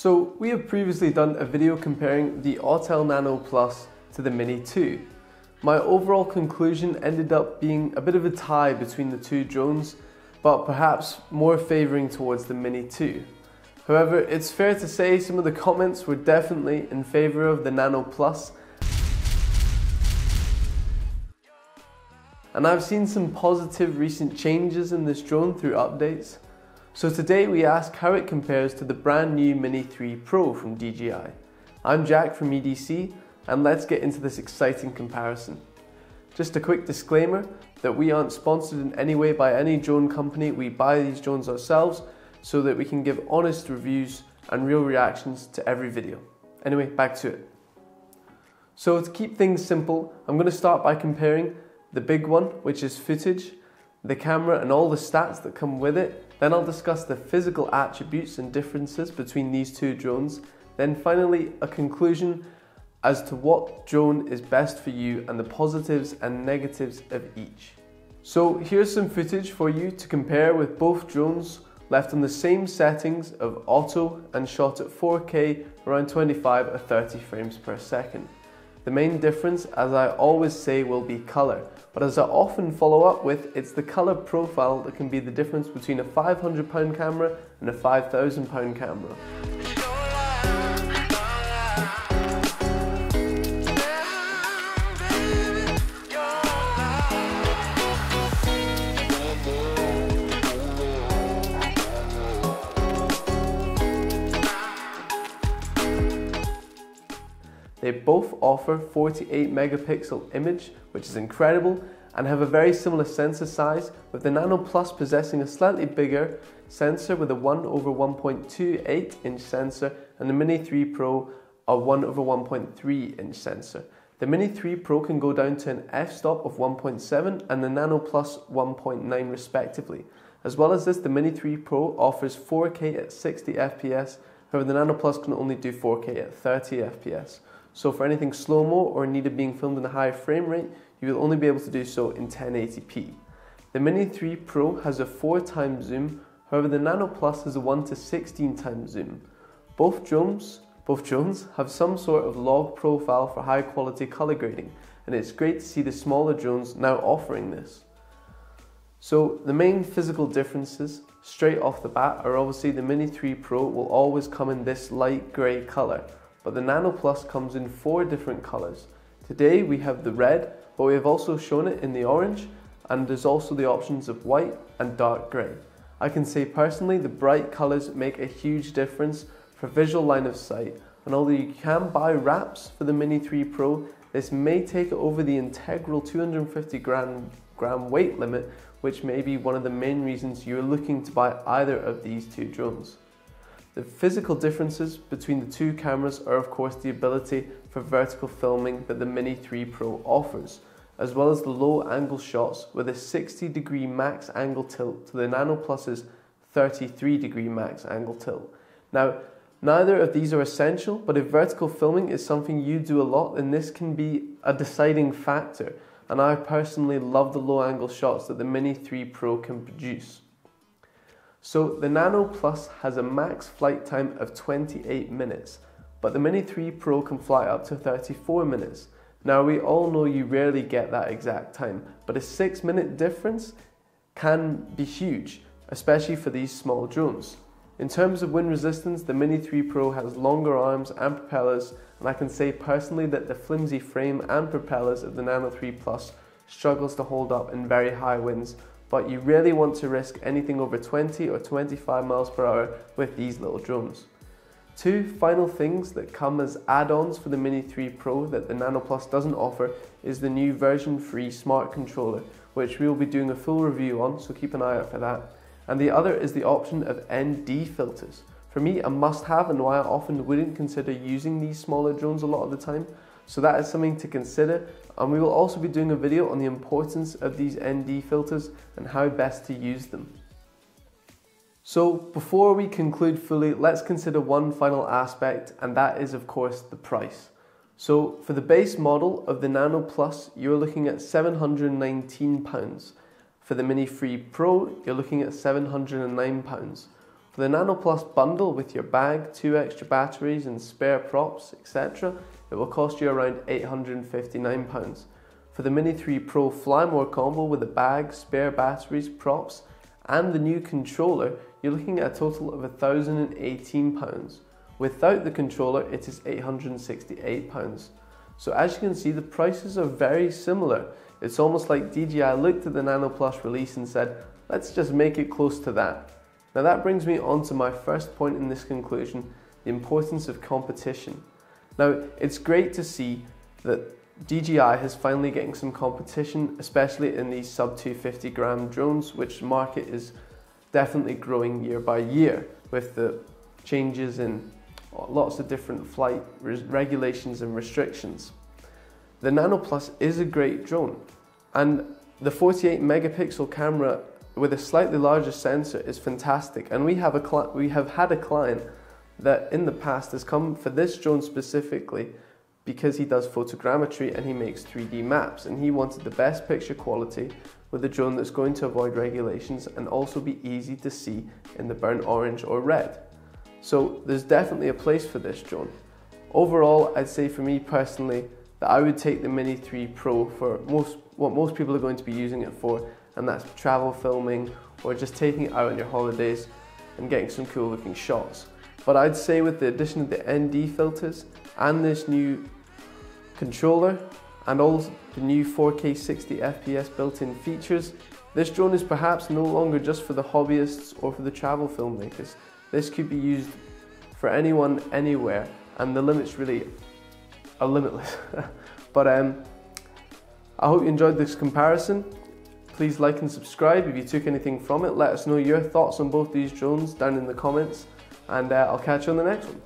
So we have previously done a video comparing the Autel Nano Plus to the Mini 2. My overall conclusion ended up being a bit of a tie between the two drones, but perhaps more favouring towards the Mini 2. However, it's fair to say some of the comments were definitely in favour of the Nano Plus, and I've seen some positive recent changes in this drone through updates. So today we ask how it compares to the brand new Mini 3 Pro from DJI. I'm Jack from EDC, and let's get into this exciting comparison. Just a quick disclaimer that we aren't sponsored in any way by any drone company. We buy these drones ourselves so that we can give honest reviews and real reactions to every video. Anyway, back to it. So to keep things simple, I'm going to start by comparing the big one, which is footage, the camera and all the stats that come with it. Then I'll discuss the physical attributes and differences between these two drones. Then finally, a conclusion as to what drone is best for you and the positives and negatives of each. So here's some footage for you to compare with both drones left on the same settings of auto and shot at 4K around 25 or 30 frames per second. The main difference, as I always say, will be color, but as I often follow up with, it's the color profile that can be the difference between a £500 camera and a £5,000 camera. They both offer 48 megapixel image, which is incredible, and have a very similar sensor size, with the Nano Plus possessing a slightly bigger sensor with a 1/1.28 inch sensor and the Mini 3 Pro a 1/1.3 inch sensor. The Mini 3 Pro can go down to an f-stop of 1.7 and the Nano Plus 1.9 respectively. As well as this, the Mini 3 Pro offers 4K at 60 FPS, however the Nano Plus can only do 4K at 30 FPS. So for anything slow-mo or needed being filmed in a high frame rate, you will only be able to do so in 1080p. The Mini 3 Pro has a 4x zoom, however the Nano Plus has a 1:16 zoom. Both drones have some sort of log profile for high quality color grading, and it's great to see the smaller drones now offering this. So the main physical differences straight off the bat are obviously the Mini 3 Pro will always come in this light grey color, but the Nano Plus comes in 4 different colors. Today we have the red, but we have also shown it in the orange, and there's also the options of white and dark grey. I can say personally the bright colors make a huge difference for visual line of sight, and although you can buy wraps for the Mini 3 Pro, this may take it over the integral 250 gram weight limit, which may be one of the main reasons you're looking to buy either of these two drones. The physical differences between the two cameras are of course the ability for vertical filming that the Mini 3 Pro offers, as well as the low angle shots with a 60-degree max angle tilt to the Nano Plus's 33-degree max angle tilt. Now, neither of these are essential, but if vertical filming is something you do a lot, then this can be a deciding factor, and I personally love the low angle shots that the Mini 3 Pro can produce. So the Nano Plus has a max flight time of 28 minutes, but the Mini 3 Pro can fly up to 34 minutes. Now we all know you rarely get that exact time, but a 6-minute difference can be huge, especially for these small drones. In terms of wind resistance, the Mini 3 Pro has longer arms and propellers, and I can say personally that the flimsy frame and propellers of the Nano 3 Plus struggles to hold up in very high winds, but you really want to risk anything over 20 or 25 miles per hour with these little drones. Two final things that come as add-ons for the Mini 3 Pro that the Nano Plus doesn't offer is the new version-free smart controller, which we will be doing a full review on, so keep an eye out for that. And the other is the option of ND filters. For me, a must-have, and why I often wouldn't consider using these smaller drones a lot of the time. So that is something to consider, and we will also be doing a video on the importance of these ND filters and how best to use them. So before we conclude fully, let's consider one final aspect, and that is of course the price. So for the base model of the Nano Plus, you're looking at £719. For the Mini 3 Pro, you're looking at £709. For the Nano Plus bundle with your bag, 2 extra batteries and spare props, etc., it will cost you around £859. For the Mini 3 Pro Fly More combo with a bag, spare batteries, props, and the new controller, you're looking at a total of £1,018. Without the controller, it is £868. So as you can see, the prices are very similar. It's almost like DJI looked at the Nano Plus release and said, let's just make it close to that. Now that brings me on to my first point in this conclusion, the importance of competition. Now it's great to see that DJI is finally getting some competition, especially in these sub 250 gram drones, which market is definitely growing year by year with the changes in lots of different flight regulations and restrictions. The Nano Plus is a great drone, and the 48 megapixel camera with a slightly larger sensor is fantastic. And we have had a client that in the past has come for this drone specifically because he does photogrammetry and he makes 3D maps, and he wanted the best picture quality with a drone that's going to avoid regulations and also be easy to see in the burnt orange or red. So there's definitely a place for this drone. Overall, I'd say for me personally that I would take the Mini 3 Pro for what most people are going to be using it for, and that's travel filming or just taking it out on your holidays and getting some cool looking shots. But I'd say with the addition of the ND filters and this new controller and all the new 4K 60 FPS built-in features, this drone is perhaps no longer just for the hobbyists or for the travel filmmakers. This could be used for anyone, anywhere, and the limits really are limitless. But I hope you enjoyed this comparison. Please like and subscribe if you took anything from it. Let us know your thoughts on both these drones down in the comments, and I'll catch you on the next one.